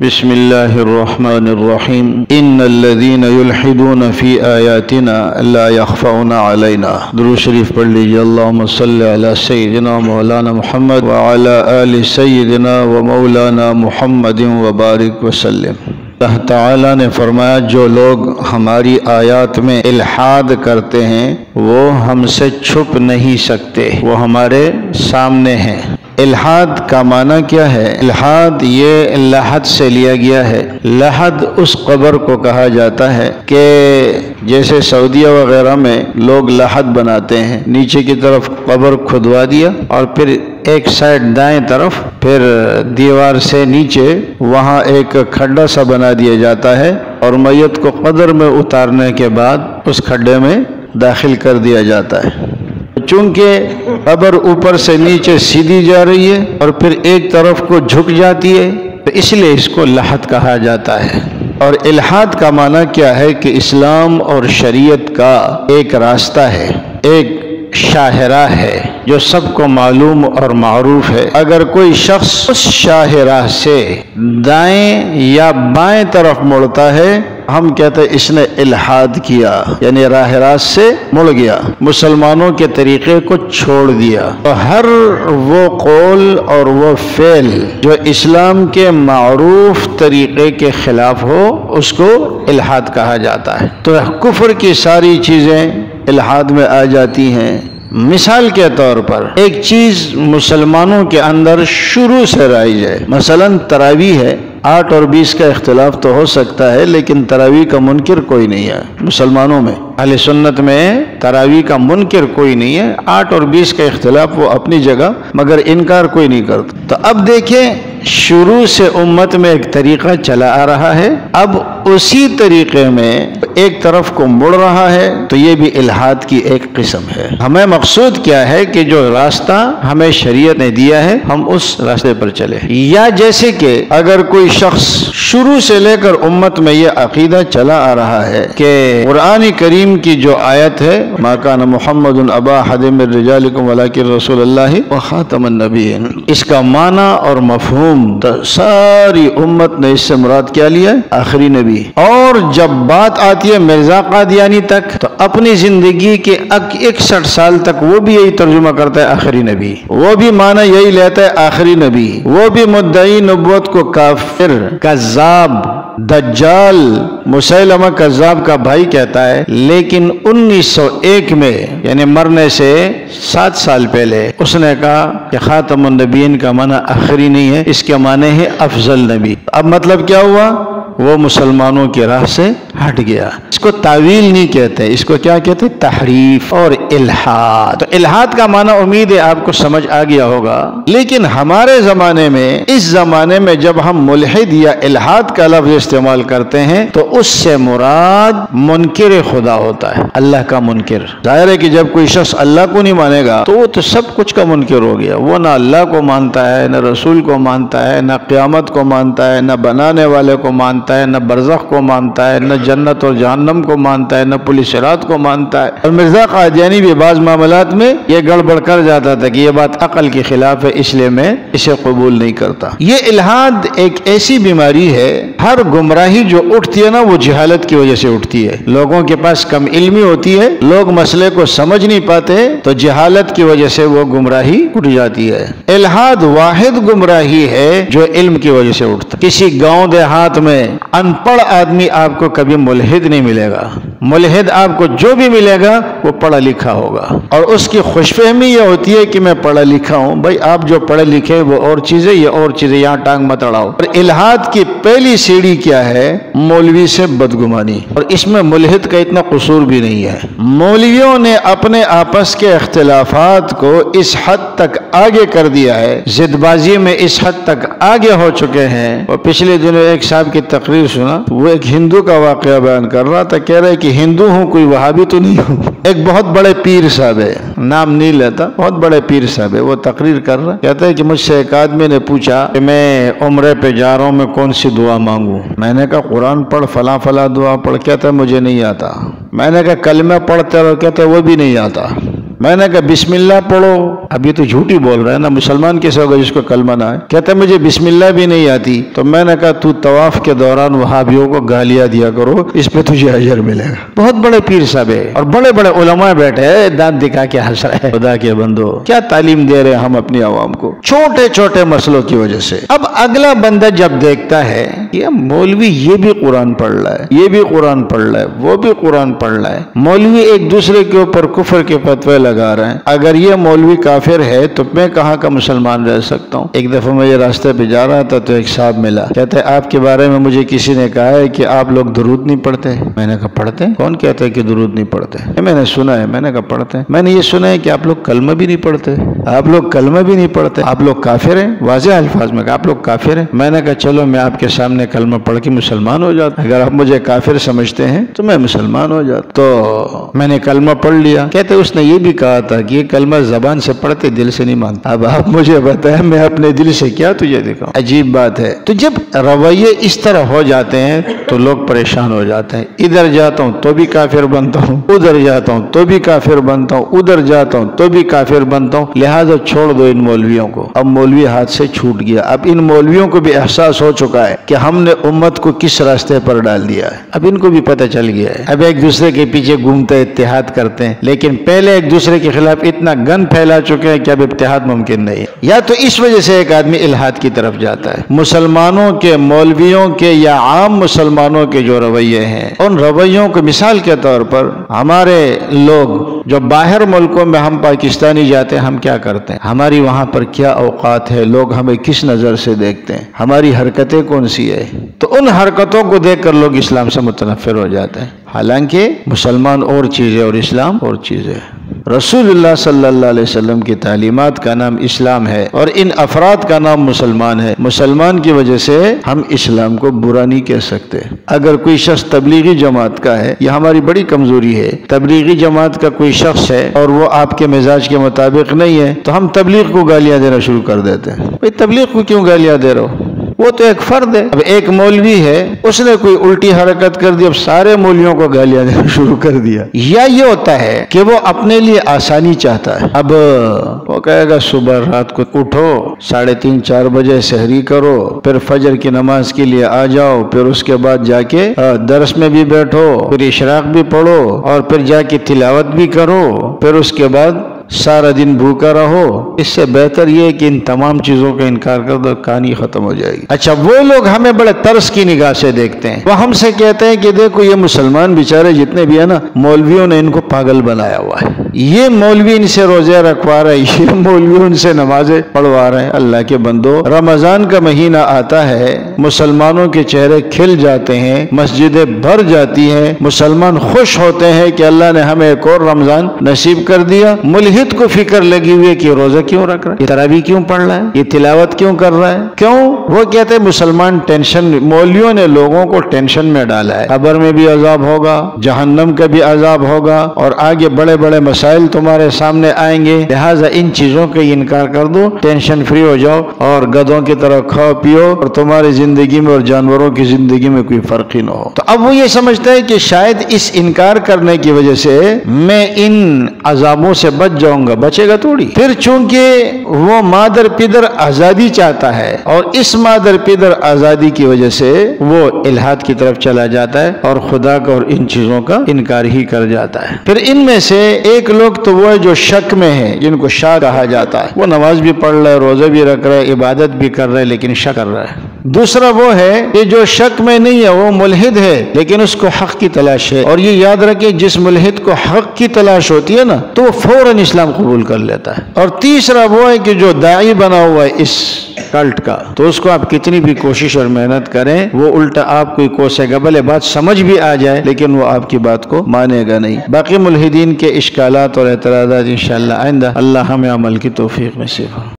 بسم اللہ الرحمن الرحیم ان الذین یلحدون فی آیاتنا لا یخفون علینا۔ درود شریف پڑھ لیجیے۔ اللہم صلی علی سیدنا مولانا محمد وعلی آل سیدنا و مولانا محمد وبارک وسلم۔ اللہ تعالیٰ نے فرمایا جو لوگ ہماری آیات میں الحاد کرتے ہیں وہ ہم سے چھپ نہیں سکتے، وہ ہمارے سامنے ہیں۔ الحاد کا معنی کیا ہے؟ الحاد یہ لحد سے لیا گیا ہے۔ لحد اس قبر کو کہا جاتا ہے کہ جیسے سعودیہ وغیرہ میں لوگ لحد بناتے ہیں، نیچے کی طرف قبر کھدوا دیا اور پھر ایک سائڈ دائیں طرف پھر دیوار سے نیچے وہاں ایک کھڈا سا بنا دیا جاتا ہے اور میت کو قبر میں اتارنے کے بعد اس کھڈے میں داخل کر دیا جاتا ہے۔ چونکہ قبر اوپر سے نیچے سیدھی جا رہی ہے اور پھر ایک طرف کو جھک جاتی ہے تو اس لیے اس کو لحد کہا جاتا ہے۔ اور الحاد کا معنی کیا ہے کہ اسلام اور شریعت کا ایک راستہ ہے، ایک شاہراہ ہے جو سب کو معلوم اور معروف ہے۔ اگر کوئی شخص اس شاہراہ سے دائیں یا بائیں طرف مڑتا ہے ہم کہتے ہیں اس نے الحاد کیا، یعنی راہ راست سے مڑ گیا، مسلمانوں کے طریقے کو چھوڑ دیا۔ تو ہر وہ قول اور وہ فعل جو اسلام کے معروف طریقے کے خلاف ہو اس کو الحاد کہا جاتا ہے۔ تو کفر کی ساری چیزیں الحاد میں آ جاتی ہیں۔ مثال کے طور پر ایک چیز مسلمانوں کے اندر شروع سے رائج ہے، مثلا تراویح ہے۔ 8 اور 20 کا اختلاف تو ہو سکتا ہے لیکن تراویح کا منکر کوئی نہیں ہے مسلمانوں میں۔ اہل سنت میں تراویح کا منکر کوئی نہیں ہے۔ 8 اور 20 کا اختلاف وہ اپنی جگہ، مگر انکار کوئی نہیں کرتا۔ تو اب دیکھیں شروع سے امت میں ایک طریقہ چلا آ رہا ہے، اب اسی طریقے میں ایک طرف کو مڑ رہا ہے تو یہ بھی الحاد کی ایک قسم ہے۔ ہمیں مقصود کیا ہے کہ جو راستہ ہمیں شریعت نے دیا ہے ہم اس راستے پر چلے۔ یا جیسے کہ اگر کوئی شخص شروع سے لے کر امت میں یہ عقیدہ چلا آ رہا ہے کہ قرآن کریم کی جو آیت ہے ما کان محمد ابا احد من رجالکم ولکن رسول اللہ وخاتم النبیین، اس کا معنی اور مفہوم ساری امت نے اس سے مراد کیا لیا ہے؟ آخری نبی۔ اور جب بات آتی ہے مرزا قادیانی تک تو اپنی زندگی کے 61 سال تک وہ بھی یہی ترجمہ کرتا ہے آخری نبی، وہ بھی معنی یہی لیتا ہے آخری نبی، وہ بھی مدعی نبوت کو کافر، کذاب، دجال، مسیلمہ کذاب کا بھائی کہتا ہے۔ لیکن 1901 میں یعنی مرنے سے 7 سال پہلے اس نے کہا کہ خاتم النبیین کا معنی آخری نہیں ہے، اس کے معنی ہے افضل نبی۔ اب مطلب کیا ہوا؟ وہ مسلمانوں کی راہ سے ہٹ گیا۔ اس کو تعویل نہیں کہتے، اس کو کیا کہتے؟ تحریف اور الحاد۔ تو الحاد کا معنی امید ہے آپ کو سمجھ آ گیا ہوگا۔ لیکن ہمارے زمانے میں، اس زمانے میں جب ہم ملحد یا الحاد کا لفظ استعمال کرتے ہیں تو اس سے مراد منکر خدا ہوتا ہے، اللہ کا منکر۔ ظاہر ہے کہ جب کوئی شخص اللہ کو نہیں مانے گا تو وہ تو سب کچھ کا منکر ہو گیا۔ وہ نہ اللہ کو مانتا ہے، نہ رسول کو مانتا ہے، نہ قیامت کو مانتا ہے، نہ بنانے والے کو مانتا ہے، نہ برزخ کو مانتا ہے، نہ جنت اور جہنم کو مانتا ہے، نہ پل صراط کو مانتا ہے۔ اور مرزا قادیانی بھی بعض معاملات میں یہ گڑبڑ کر جاتا تھا کہ یہ بات عقل کے خلاف ہے اس لیے میں اسے قبول نہیں کرتا۔ یہ الحاد ایک ایسی بیماری ہے، ہر گمراہی جو اٹھتی ہے نا وہ جہالت کی وجہ سے اٹھتی ہے۔ لوگوں کے پاس کم علمی ہوتی ہے، لوگ مسئلے کو سمجھ نہیں پاتے تو جہالت کی وجہ سے وہ گمراہی اٹھ جاتی ہے۔ الحاد واحد گمراہی ہے جو علم کی وجہ سے اٹھتا ہے۔ کسی گاؤں دیہات میں ان پڑھ آدمی آپ کو کبھی ملحد نہیں ملے گا۔ ملحد آپ کو جو بھی ملے گا وہ پڑھا لکھا ہوگا اور اس کی خوش فہمی یہ ہوتی ہے کہ میں پڑھا لکھا ہوں۔ بھائی آپ جو پڑھے لکھے وہ اور چیزیں، یہ اور چیزیں، یہاں ٹانگ مت اڑاؤ۔ اور الحاد کی پہلی سیڑھی کیا ہے؟ مولوی سے بدگمانی۔ اور اس میں ملحد کا اتنا قصور بھی نہیں ہے۔ مولویوں نے اپنے آپس کے اختلافات کو اس حد تک آگے کر دیا ہے، ضد بازی میں اس حد تک آگے ہو چکے ہیں۔ اور پچھلے دنوں ایک صاحب کی تقریر سنا، وہ ایک ہندو کا واقعہ بیان کر رہا تھا، کہہ رہے کہ ہندو ہوں کوئی وہابی تو نہیں ہوں۔ ایک بہت بڑے پیر صاحب ہے، نام نہیں لیتا، بہت بڑے پیر صاحب ہے، وہ تقریر کر رہا ہے، کہتا ہے کہ مجھ سے ایک آدمی نے پوچھا کہ میں عمرے پہ جا رہا ہوں، میں کون سی دعا مانگوں؟ میں نے کہا قرآن پڑھ، فلاں فلاں دعا پڑھ۔ کہتا ہے مجھے نہیں آتا۔ میں نے کہا کلمہ پڑھتے رہو، کہتا ہے وہ بھی نہیں آتا۔ میں نے کہا بسم اللہ پڑھو. اب یہ تو جھوٹی بول رہا ہے نا, مسلمان کیسے ہوگا جس کو کلمہ نہ آئے؟ کہتا ہے مجھے بسم اللہ بھی نہیں آتی. تو میں نے کہا تو طواف کے دوران وہابیوں کو گالیاں دیا کرو, اس پہ تجھے اجر ملے گا. بہت بڑے پیر صاحب ہے اور بڑے بڑے علماء بیٹھے ہیں, دانت دکھا کے ہنس رہے ہیں. خدا کے بندو, کیا تعلیم دے رہے ہیں ہم اپنی عوام کو چھوٹے چھوٹے مسئلوں کی وجہ سے. اب اگلا بندہ جب دیکھتا ہے کہ مولوی یہ بھی قرآن پڑھ رہا ہے, یہ بھی قرآن پڑھ رہا ہے, وہ بھی قرآن پڑھ رہا ہے, مولوی ایک دوسرے کے اوپر کفر کے فتوے لگا رہے ہیں, اگر یہ مولوی کافر ہے تو میں کہاں کا مسلمان رہ سکتا ہوں؟ ایک دفعہ میں یہ راستے پہ جا رہا تھا تو ایک صاحب ملا, کہتے ہیں آپ کے بارے میں مجھے کسی نے کہا ہے کہ آپ لوگ درود نہیں پڑھتے. میں نے کہا پڑھتے ہیں؟ کون کہتا ہے کہ درود نہیں پڑھتے؟ میں نے سنا ہے. میں نے کہا پڑھتے ہیں. میں نے یہ سنا ہے کہ آپ لوگ کلمہ بھی نہیں پڑھتے. آپ لوگ کلمہ بھی نہیں پڑھتے, آپ لوگ کافر ہیں. واضح الفاظ میں کہا آپ لوگ کافر ہیں. میں نے کہا چلو میں آپ کے سامنے کلمہ پڑھ کے مسلمان ہو جاتا, اگر آپ مجھے کافر سمجھتے ہیں تو میں مسلمان ہو جاتا. تو میں نے کلمہ پڑھ لیا. کہتے اس نے یہ بھی کہا تھا کہ یہ کلمہ زبان سے پڑھتے دل سے نہیں مانتا. اب آپ مجھے بتائیں میں اپنے دل سے کیا تجھے دکھاؤں؟ عجیب بات ہے. تو جب رویے اس طرح ہو جاتے ہیں تو لوگ پریشان ہو جاتے ہیں. ادھر جاتا ہوں تو بھی کافر بنتا ہوں, ادھر جاتا ہوں تو بھی کافر بنتا ہوں, ادھر جاتا ہوں تو بھی کافر بنتا ہوں. لہٰذا چھوڑ دو ان مولویوں کو. اب مولوی ہاتھ سے چھوٹ گیا. اب ان مولویوں کو بھی احساس ہو چکا ہے کہ ہم نے امت کو کس راستے پر ڈال دیا ہے. اب ان کو بھی پتہ چل گیا ہے. اب ایک دوسرے کے پیچھے گھومتے اتحاد کرتے ہیں, لیکن پہلے ایک دوسرے کے خلاف اتنا گن پھیلا چکے ہیں کہ اب اتحاد ممکن نہیں ہے. یا تو اس وجہ سے ایک آدمی الحاد کی طرف جاتا ہے. مسلمانوں کے, مولویوں کے یا عام مسلمانوں کے جو رویے ہیں, ان رویوں کو مثال کے طور پر ہمارے لوگ جو باہر ملکوں میں, ہم پاکستانی جاتے ہیں, ہم کیا کرتے ہیں, ہماری وہاں پر کیا اوقات ہے, لوگ ہمیں کس نظر سے دیکھتے ہیں, ہماری حرکتیں کون سی ہے, تو ان حرکتوں کو دیکھ کر لوگ اسلام سے متنفر ہو جاتے ہیں. حالانکہ مسلمان اور چیز ہے اور اسلام اور چیز ہے. رسول اللہ صلی اللہ علیہ وسلم کی تعلیمات کا نام اسلام ہے اور ان افراد کا نام مسلمان ہے. مسلمان کی وجہ سے ہم اسلام کو برا نہیں کہہ سکتے. اگر کوئی شخص تبلیغی جماعت کا ہے, یہ ہماری بڑی کمزوری ہے, تبلیغی جماعت کا کوئی شخص ہے اور وہ آپ کے مزاج کے مطابق نہیں ہے تو ہم تبلیغ کو گالیاں دینا شروع کر دیتے ہیں. بھئی تبلیغ کو کیوں گالیاں دے رہے ہو؟ وہ تو ایک فرد ہے. اب ایک مولوی ہے, اس نے کوئی الٹی حرکت کر دی, اب سارے مولویوں کو گالیاں دینا شروع کر دیا. یا یہ ہوتا ہے کہ وہ اپنے لیے آسانی چاہتا ہے. اب وہ کہے گا صبح رات کو اٹھو, 3:30-4 بجے سحری کرو, پھر فجر کی نماز کے لیے آ جاؤ, پھر اس کے بعد جا کے درس میں بھی بیٹھو, پھر اشراق بھی پڑھو, اور پھر جا کے تلاوت بھی کرو, پھر اس کے بعد سارا دن بھوکا رہو. اس سے بہتر یہ ہے کہ ان تمام چیزوں کا انکار کر دو, کہانی ختم ہو جائے گی. اچھا, وہ لوگ ہمیں بڑے ترس کی نگاہ سے دیکھتے ہیں. وہ ہم سے کہتے ہیں کہ دیکھو یہ مسلمان بیچارے جتنے بھی ہیں نا, مولویوں نے ان کو پاگل بنایا ہوا ہے. یہ مولوی ان سے روزے رکھوا رہے, یہ مولوی ان سے نمازیں پڑھوا رہے ہیں. اللہ کے بندو, رمضان کا مہینہ آتا ہے, مسلمانوں کے چہرے کھل جاتے ہیں, مسجدیں بھر جاتی ہیں, مسلمان خوش ہوتے ہیں کہ اللہ نے ہمیں ایک اور رمضان نصیب کر دیا. ملحد کو فکر لگی ہوئی ہے کہ روزہ کیوں رکھ رہا ہے, یہ تراویح کیوں پڑھ رہا ہے, یہ تلاوت کیوں کر رہا ہے, کیوں؟ وہ کہتے ہیں مسلمان ٹینشن, مولویوں نے لوگوں کو ٹینشن میں ڈالا ہے. قبر میں بھی عذاب ہوگا, جہنم کا بھی عذاب ہوگا, اور آگے بڑے بڑے مسائل تمہارے سامنے آئیں گے. لہٰذا ان چیزوں کا انکار کر دو, ٹینشن فری ہو جاؤ, اور گدھوں کی طرح کھاؤ پیو, اور تمہاری زندگی میں اور جانوروں کی زندگی میں کوئی فرق ہی نہ ہو. تو اب وہ یہ سمجھتا ہے کہ شاید اس انکار کرنے کی وجہ سے میں ان عذابوں سے بچ جاؤں گا. بچے گا تھوڑی. پھر چونکہ وہ مادر پدر آزادی چاہتا ہے, اور اس مادر پدر آزادی کی وجہ سے وہ الحاد کی طرف چلا جاتا ہے اور خدا کا اور ان چیزوں کا انکار ہی کر جاتا ہے. پھر ان میں سے ایک لوگ تو وہ ہے جو شک میں ہے, جن کو شاک کہا جاتا ہے. وہ نماز بھی پڑھ رہا ہے, روزہ بھی رکھ رہا ہے, عبادت بھی کر رہا ہے, لیکن شک کر رہا ہے. دوسرا وہ ہے کہ جو شک میں نہیں ہے, وہ ملحد ہے, لیکن اس کو حق کی تلاش ہے. اور یہ یاد رکھیں, جس ملحد کو حق کی تلاش ہوتی ہے نا, تو وہ فوراً اسلام قبول کر لیتا ہے. اور تیسرا وہ ہے کہ جو داعی بنا ہوا ہے اس کلٹ کا, تو اس کو آپ کتنی بھی کوشش اور محنت کریں, وہ الٹا آپ کو کوسے گا. بھلے بات سمجھ بھی آ جائے, لیکن وہ آپ کی بات کو مانے گا نہیں. باقی ملحدین کے اشکالات اور اعتراضات انشاءاللہ آئندہ, اللہ ہمیں عمل کی توفیق نصیب ہو.